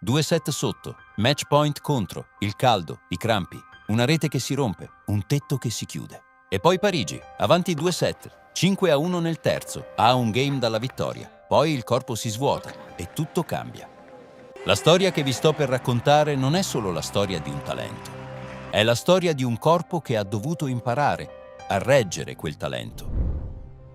2 set sotto, match point contro, il caldo, i crampi, una rete che si rompe, un tetto che si chiude. E poi Parigi, avanti 2 set, 5-1 nel terzo, ha un game dalla vittoria. Poi il corpo si svuota e tutto cambia. La storia che vi sto per raccontare non è solo la storia di un talento. È la storia di un corpo che ha dovuto imparare a reggere quel talento.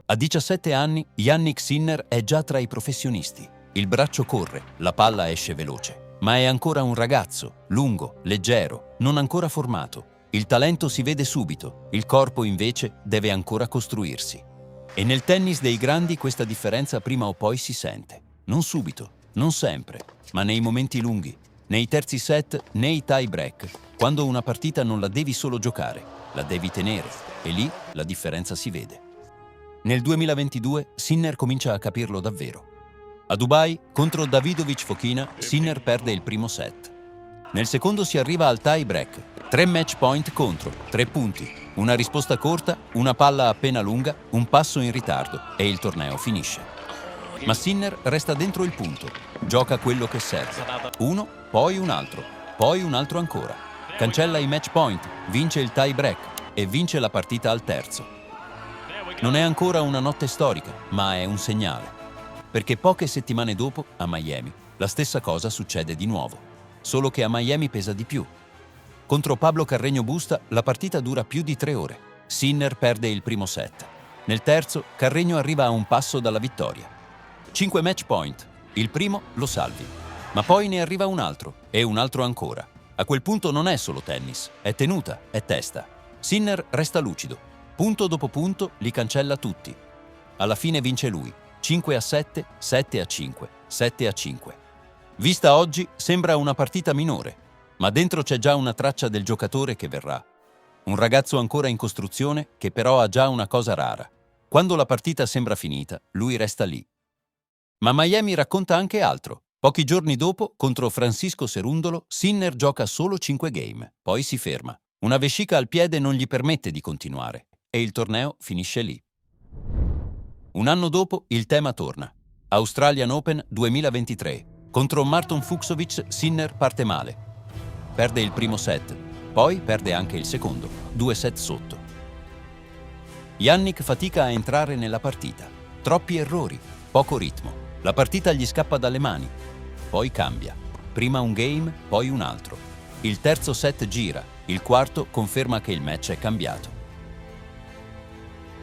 A 17 anni, Jannik Sinner è già tra i professionisti. Il braccio corre, la palla esce veloce. Ma è ancora un ragazzo, lungo, leggero, non ancora formato. Il talento si vede subito, il corpo invece deve ancora costruirsi. E nel tennis dei grandi questa differenza prima o poi si sente. Non subito, non sempre, ma nei momenti lunghi, nei terzi set, nei tie break, quando una partita non la devi solo giocare, la devi tenere, e lì la differenza si vede. Nel 2022 Sinner comincia a capirlo davvero. A Dubai, contro Davidovich Fokina, Sinner perde il primo set. Nel secondo si arriva al tie break, 3 match point contro, 3 punti, una risposta corta, una palla appena lunga, un passo in ritardo e il torneo finisce. Ma Sinner resta dentro il punto, gioca quello che serve. Uno, poi un altro ancora. Cancella i match point, vince il tie break e vince la partita al terzo. Non è ancora una notte storica, ma è un segnale. Perché poche settimane dopo, a Miami, la stessa cosa succede di nuovo. Solo che a Miami pesa di più. Contro Pablo Carreño Busta la partita dura più di 3 ore. Sinner perde il primo set. Nel terzo, Carreño arriva a un passo dalla vittoria. 5 match point. Il primo lo salvi. Ma poi ne arriva un altro, e un altro ancora. A quel punto non è solo tennis, è tenuta, è testa. Sinner resta lucido. Punto dopo punto li cancella tutti. Alla fine vince lui. 5-7, 7-5, 7-5. Vista oggi sembra una partita minore, ma dentro c'è già una traccia del giocatore che verrà. Un ragazzo ancora in costruzione che però ha già una cosa rara. Quando la partita sembra finita, lui resta lì. Ma Miami racconta anche altro. Pochi giorni dopo, contro Francisco Cerundolo, Sinner gioca solo 5 game, poi si ferma. Una vescica al piede non gli permette di continuare e il torneo finisce lì. Un anno dopo il tema torna. Australian Open 2023. Contro Marton Fucsovics Sinner parte male. Perde il primo set, poi perde anche il secondo, 2 set sotto. Jannik fatica a entrare nella partita. Troppi errori, poco ritmo. La partita gli scappa dalle mani. Poi cambia. Prima un game, poi un altro. Il terzo set gira, il quarto conferma che il match è cambiato.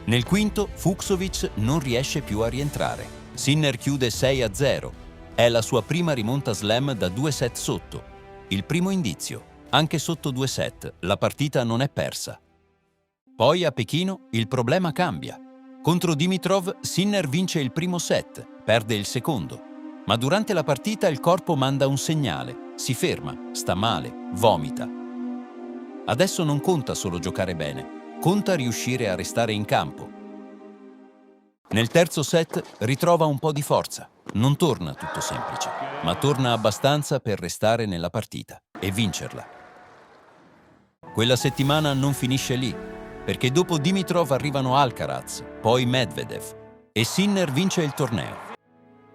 Nel quinto, Fucsovics non riesce più a rientrare. Sinner chiude 6-0. È la sua prima rimonta slam da 2 set sotto. Il primo indizio. Anche sotto 2 set, la partita non è persa. Poi a Pechino il problema cambia. Contro Dimitrov, Sinner vince il primo set, perde il secondo. Ma durante la partita il corpo manda un segnale. Si ferma, sta male, vomita. Adesso non conta solo giocare bene. Conta riuscire a restare in campo. Nel terzo set ritrova un po' di forza. Non torna tutto semplice, ma torna abbastanza per restare nella partita e vincerla. Quella settimana non finisce lì, perché dopo Dimitrov arrivano Alcaraz, poi Medvedev e Sinner vince il torneo.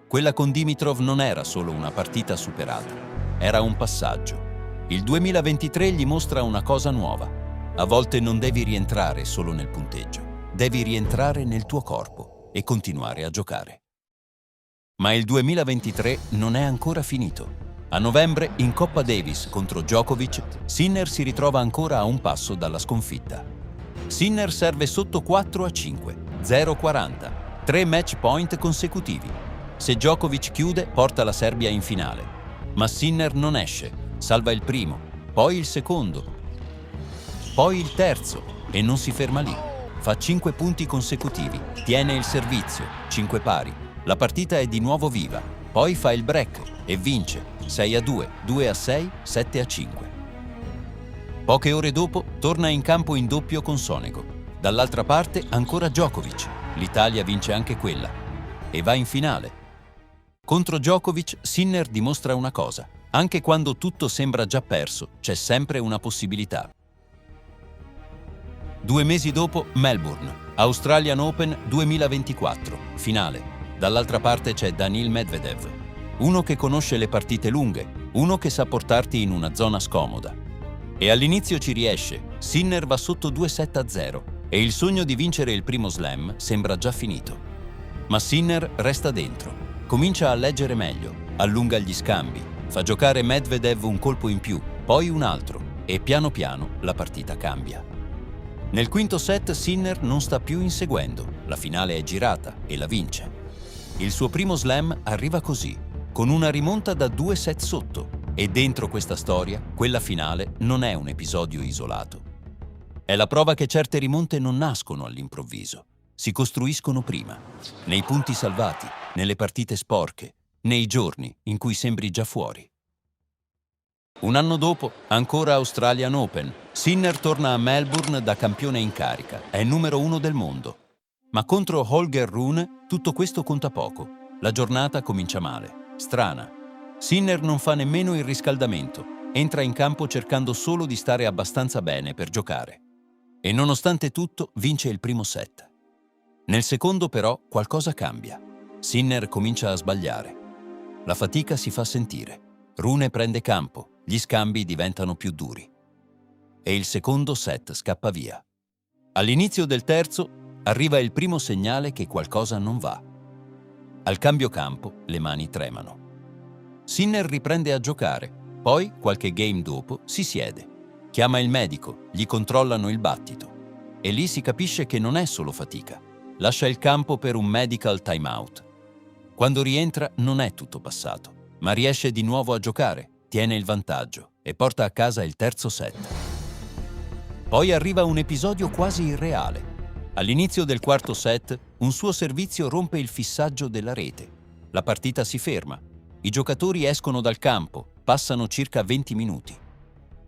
Quella con Dimitrov non era solo una partita superata, era un passaggio. Il 2023 gli mostra una cosa nuova. A volte non devi rientrare solo nel punteggio, devi rientrare nel tuo corpo e continuare a giocare. Ma il 2023 non è ancora finito. A novembre, in Coppa Davis contro Djokovic, Sinner si ritrova ancora a un passo dalla sconfitta. Sinner serve sotto 4-5, 0-40, 3 match point consecutivi. Se Djokovic chiude, porta la Serbia in finale. Ma Sinner non esce, salva il primo, poi il secondo, poi il terzo e non si ferma lì. Fa 5 punti consecutivi, tiene il servizio, 5 pari. La partita è di nuovo viva, poi fa il break e vince 6-2, 2-6, 7-5. Poche ore dopo torna in campo in doppio con Sonego. Dall'altra parte ancora Djokovic, l'Italia vince anche quella e va in finale. Contro Djokovic Sinner dimostra una cosa: anche quando tutto sembra già perso, c'è sempre una possibilità. 2 mesi dopo, Melbourne, Australian Open 2024, finale. Dall'altra parte c'è Daniil Medvedev, uno che conosce le partite lunghe, uno che sa portarti in una zona scomoda. E all'inizio ci riesce, Sinner va sotto 2-7-0 e il sogno di vincere il primo slam sembra già finito. Ma Sinner resta dentro, comincia a leggere meglio, allunga gli scambi, fa giocare Medvedev un colpo in più, poi un altro e piano piano la partita cambia. Nel quinto set Sinner non sta più inseguendo, la finale è girata e la vince. Il suo primo slam arriva così, con una rimonta da 2 set sotto, e dentro questa storia, quella finale non è un episodio isolato. È la prova che certe rimonte non nascono all'improvviso, si costruiscono prima, nei punti salvati, nelle partite sporche, nei giorni in cui sembri già fuori. Un anno dopo, ancora Australian Open, Sinner torna a Melbourne da campione in carica, è numero 1 del mondo. Ma contro Holger Rune tutto questo conta poco. La giornata comincia male, strana. Sinner non fa nemmeno il riscaldamento, entra in campo cercando solo di stare abbastanza bene per giocare. E nonostante tutto vince il primo set. Nel secondo però qualcosa cambia. Sinner comincia a sbagliare. La fatica si fa sentire. Rune prende campo, gli scambi diventano più duri. E il secondo set scappa via. All'inizio del terzo arriva il primo segnale che qualcosa non va. Al cambio campo le mani tremano. Sinner riprende a giocare, poi, qualche game dopo, si siede. Chiama il medico, gli controllano il battito. E lì si capisce che non è solo fatica. Lascia il campo per un medical timeout. Quando rientra non è tutto passato, ma riesce di nuovo a giocare, tiene il vantaggio e porta a casa il terzo set. Poi arriva un episodio quasi irreale. All'inizio del quarto set, un suo servizio rompe il fissaggio della rete. La partita si ferma. I giocatori escono dal campo, passano circa 20 minuti.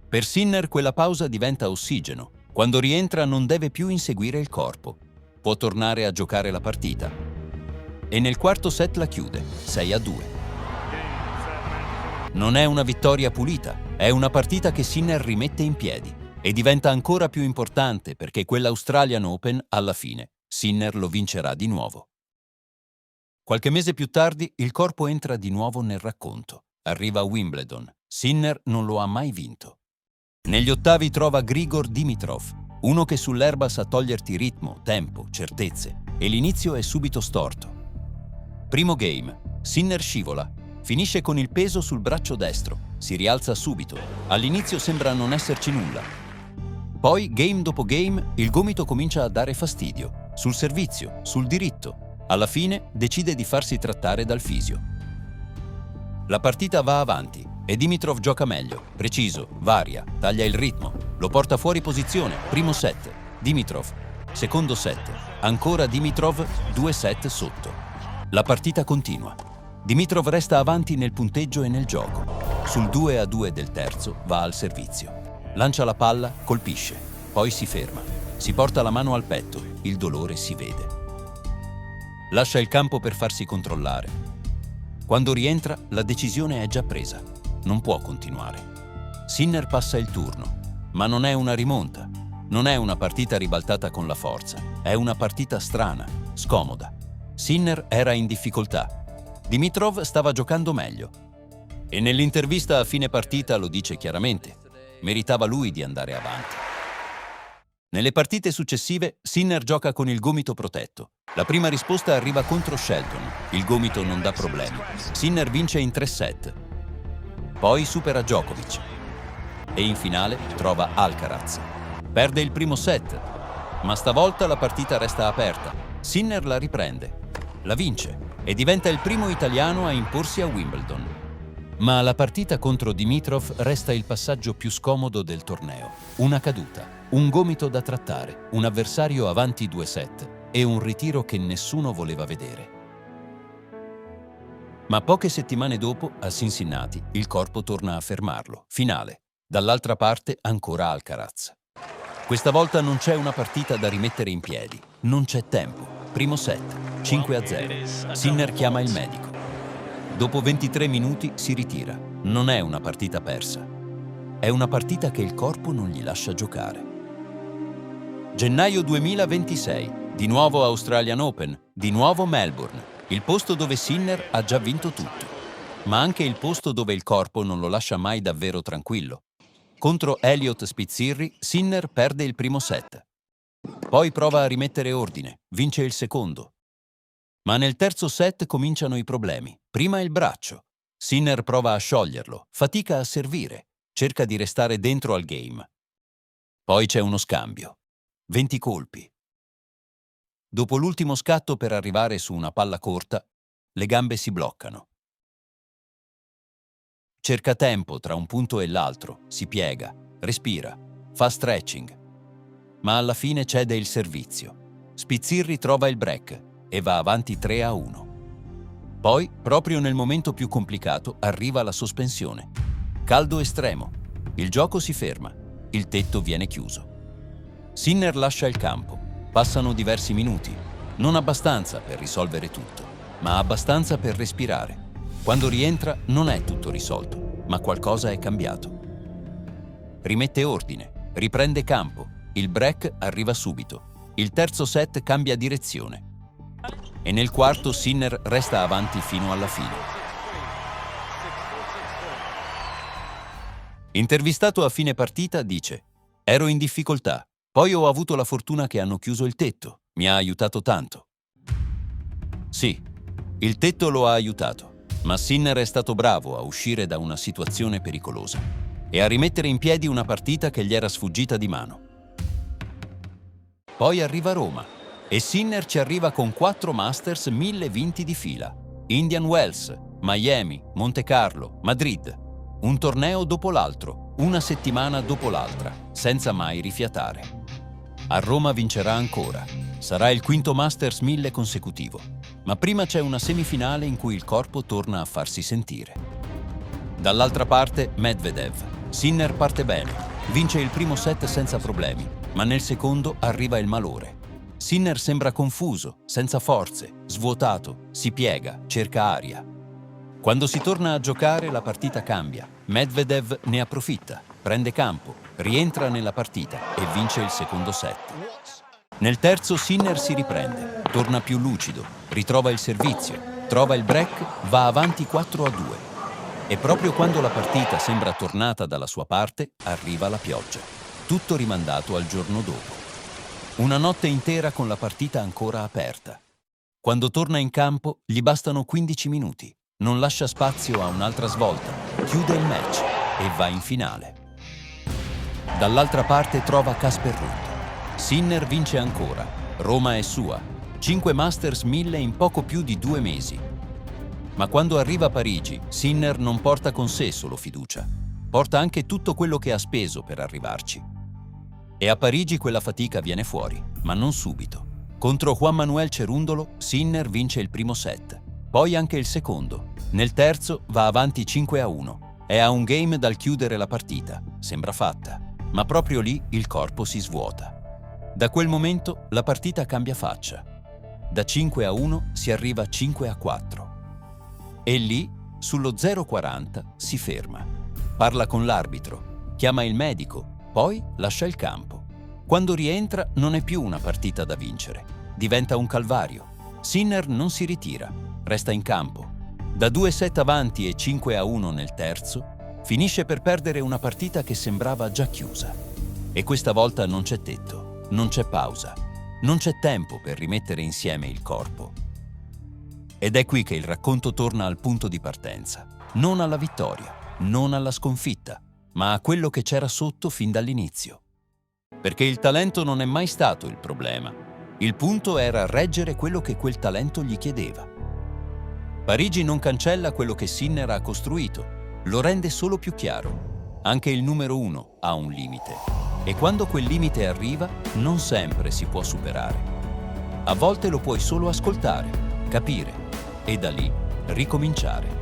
Per Sinner quella pausa diventa ossigeno. Quando rientra non deve più inseguire il corpo. Può tornare a giocare la partita. E nel quarto set la chiude, 6-2. Non è una vittoria pulita, è una partita che Sinner rimette in piedi. E diventa ancora più importante perché quell'Australian Open, alla fine, Sinner lo vincerà di nuovo. Qualche mese più tardi il corpo entra di nuovo nel racconto. Arriva a Wimbledon. Sinner non lo ha mai vinto. Negli ottavi trova Grigor Dimitrov, uno che sull'erba sa toglierti ritmo, tempo, certezze, e l'inizio è subito storto. Primo game. Sinner scivola. Finisce con il peso sul braccio destro. Si rialza subito. All'inizio sembra non esserci nulla. Poi, game dopo game, il gomito comincia a dare fastidio. Sul servizio, sul diritto. Alla fine decide di farsi trattare dal fisio. La partita va avanti e Dimitrov gioca meglio, preciso, varia, taglia il ritmo, lo porta fuori posizione, primo set, Dimitrov, secondo set, ancora Dimitrov, 2 set sotto. La partita continua. Dimitrov resta avanti nel punteggio e nel gioco. Sul 2-2 del terzo va al servizio. Lancia la palla, colpisce, poi si ferma, si porta la mano al petto, il dolore si vede. Lascia il campo per farsi controllare. Quando rientra, la decisione è già presa. Non può continuare. Sinner passa il turno, ma non è una rimonta. Non è una partita ribaltata con la forza. È una partita strana, scomoda. Sinner era in difficoltà. Dimitrov stava giocando meglio. E nell'intervista a fine partita lo dice chiaramente. Meritava lui di andare avanti. Nelle partite successive, Sinner gioca con il gomito protetto. La prima risposta arriva contro Shelton. Il gomito non dà problemi. Sinner vince in 3 set. Poi supera Djokovic. E in finale trova Alcaraz. Perde il primo set, ma stavolta la partita resta aperta. Sinner la riprende, la vince e diventa il primo italiano a imporsi a Wimbledon. Ma la partita contro Dimitrov resta il passaggio più scomodo del torneo. Una caduta, un gomito da trattare, un avversario avanti 2 set e un ritiro che nessuno voleva vedere. Ma poche settimane dopo, a Cincinnati, il corpo torna a fermarlo. Finale. Dall'altra parte ancora Alcaraz. Questa volta non c'è una partita da rimettere in piedi. Non c'è tempo. Primo set, 5-0. Sinner chiama il medico. Dopo 23 minuti si ritira. Non è una partita persa. È una partita che il corpo non gli lascia giocare. Gennaio 2026. Di nuovo Australian Open. Di nuovo Melbourne. Il posto dove Sinner ha già vinto tutto. ma anche il posto dove il corpo non lo lascia mai davvero tranquillo. Contro Elliot Spizzirri, Sinner perde il primo set. Poi prova a rimettere ordine, vince il secondo. Ma nel terzo set cominciano i problemi. Prima il braccio. Sinner prova a scioglierlo, fatica a servire, cerca di restare dentro al game. Poi c'è uno scambio. 20 colpi. Dopo l'ultimo scatto per arrivare su una palla corta, le gambe si bloccano. Cerca tempo tra un punto e l'altro, si piega, respira, fa stretching. Ma alla fine cede il servizio. Spizzirri trova il break e va avanti 3-1. Poi, proprio nel momento più complicato, arriva la sospensione. Caldo estremo. Il gioco si ferma. Il tetto viene chiuso. Sinner lascia il campo. Passano diversi minuti. Non abbastanza per risolvere tutto, ma abbastanza per respirare. Quando rientra non è tutto risolto, ma qualcosa è cambiato. Rimette ordine, riprende campo. Il break arriva subito. Il terzo set cambia direzione. E nel quarto Sinner resta avanti fino alla fine. Intervistato a fine partita dice: «Ero in difficoltà, poi ho avuto la fortuna che hanno chiuso il tetto, mi ha aiutato tanto». Sì, il tetto lo ha aiutato, ma Sinner è stato bravo a uscire da una situazione pericolosa e a rimettere in piedi una partita che gli era sfuggita di mano. Poi arriva Roma. E Sinner ci arriva con 4 Masters 1000 vinti di fila. Indian Wells, Miami, Monte Carlo, Madrid. Un torneo dopo l'altro, una settimana dopo l'altra, senza mai rifiatare. A Roma vincerà ancora. Sarà il quinto Masters 1000 consecutivo. Ma prima c'è una semifinale in cui il corpo torna a farsi sentire. Dall'altra parte Medvedev. Sinner parte bene. Vince il primo set senza problemi, ma nel secondo arriva il malore. Sinner sembra confuso, senza forze, svuotato, si piega, cerca aria. Quando si torna a giocare la partita cambia. Medvedev ne approfitta, prende campo, rientra nella partita e vince il secondo set. Nel terzo Sinner si riprende, torna più lucido, ritrova il servizio, trova il break, va avanti 4-2. E proprio quando la partita sembra tornata dalla sua parte, arriva la pioggia. Tutto rimandato al giorno dopo. Una notte intera con la partita ancora aperta. Quando torna in campo gli bastano 15 minuti, non lascia spazio a un'altra svolta, chiude il match e va in finale. Dall'altra parte trova Casper Ruud. Sinner vince ancora, Roma è sua, 5 Masters 1000 in poco più di 2 mesi. Ma quando arriva a Parigi, Sinner non porta con sé solo fiducia, porta anche tutto quello che ha speso per arrivarci. E a Parigi quella fatica viene fuori, ma non subito. Contro Juan Manuel Cerundolo, Sinner vince il primo set, poi anche il secondo. Nel terzo va avanti 5-1. È a un game dal chiudere la partita, sembra fatta, ma proprio lì il corpo si svuota. Da quel momento la partita cambia faccia. Da 5-1 si arriva a 5-4. E lì, sullo 0-40, si ferma. Parla con l'arbitro, chiama il medico, poi lascia il campo. Quando rientra non è più una partita da vincere, diventa un calvario. Sinner non si ritira, resta in campo. Da 2 set avanti e 5-1 nel terzo, finisce per perdere una partita che sembrava già chiusa. E questa volta non c'è tetto, non c'è pausa, non c'è tempo per rimettere insieme il corpo. Ed è qui che il racconto torna al punto di partenza, non alla vittoria, non alla sconfitta, ma a quello che c'era sotto fin dall'inizio. Perché il talento non è mai stato il problema. Il punto era reggere quello che quel talento gli chiedeva. Parigi non cancella quello che Sinner ha costruito, lo rende solo più chiaro. Anche il numero 1 ha un limite. E quando quel limite arriva, non sempre si può superare. A volte lo puoi solo ascoltare, capire e da lì ricominciare.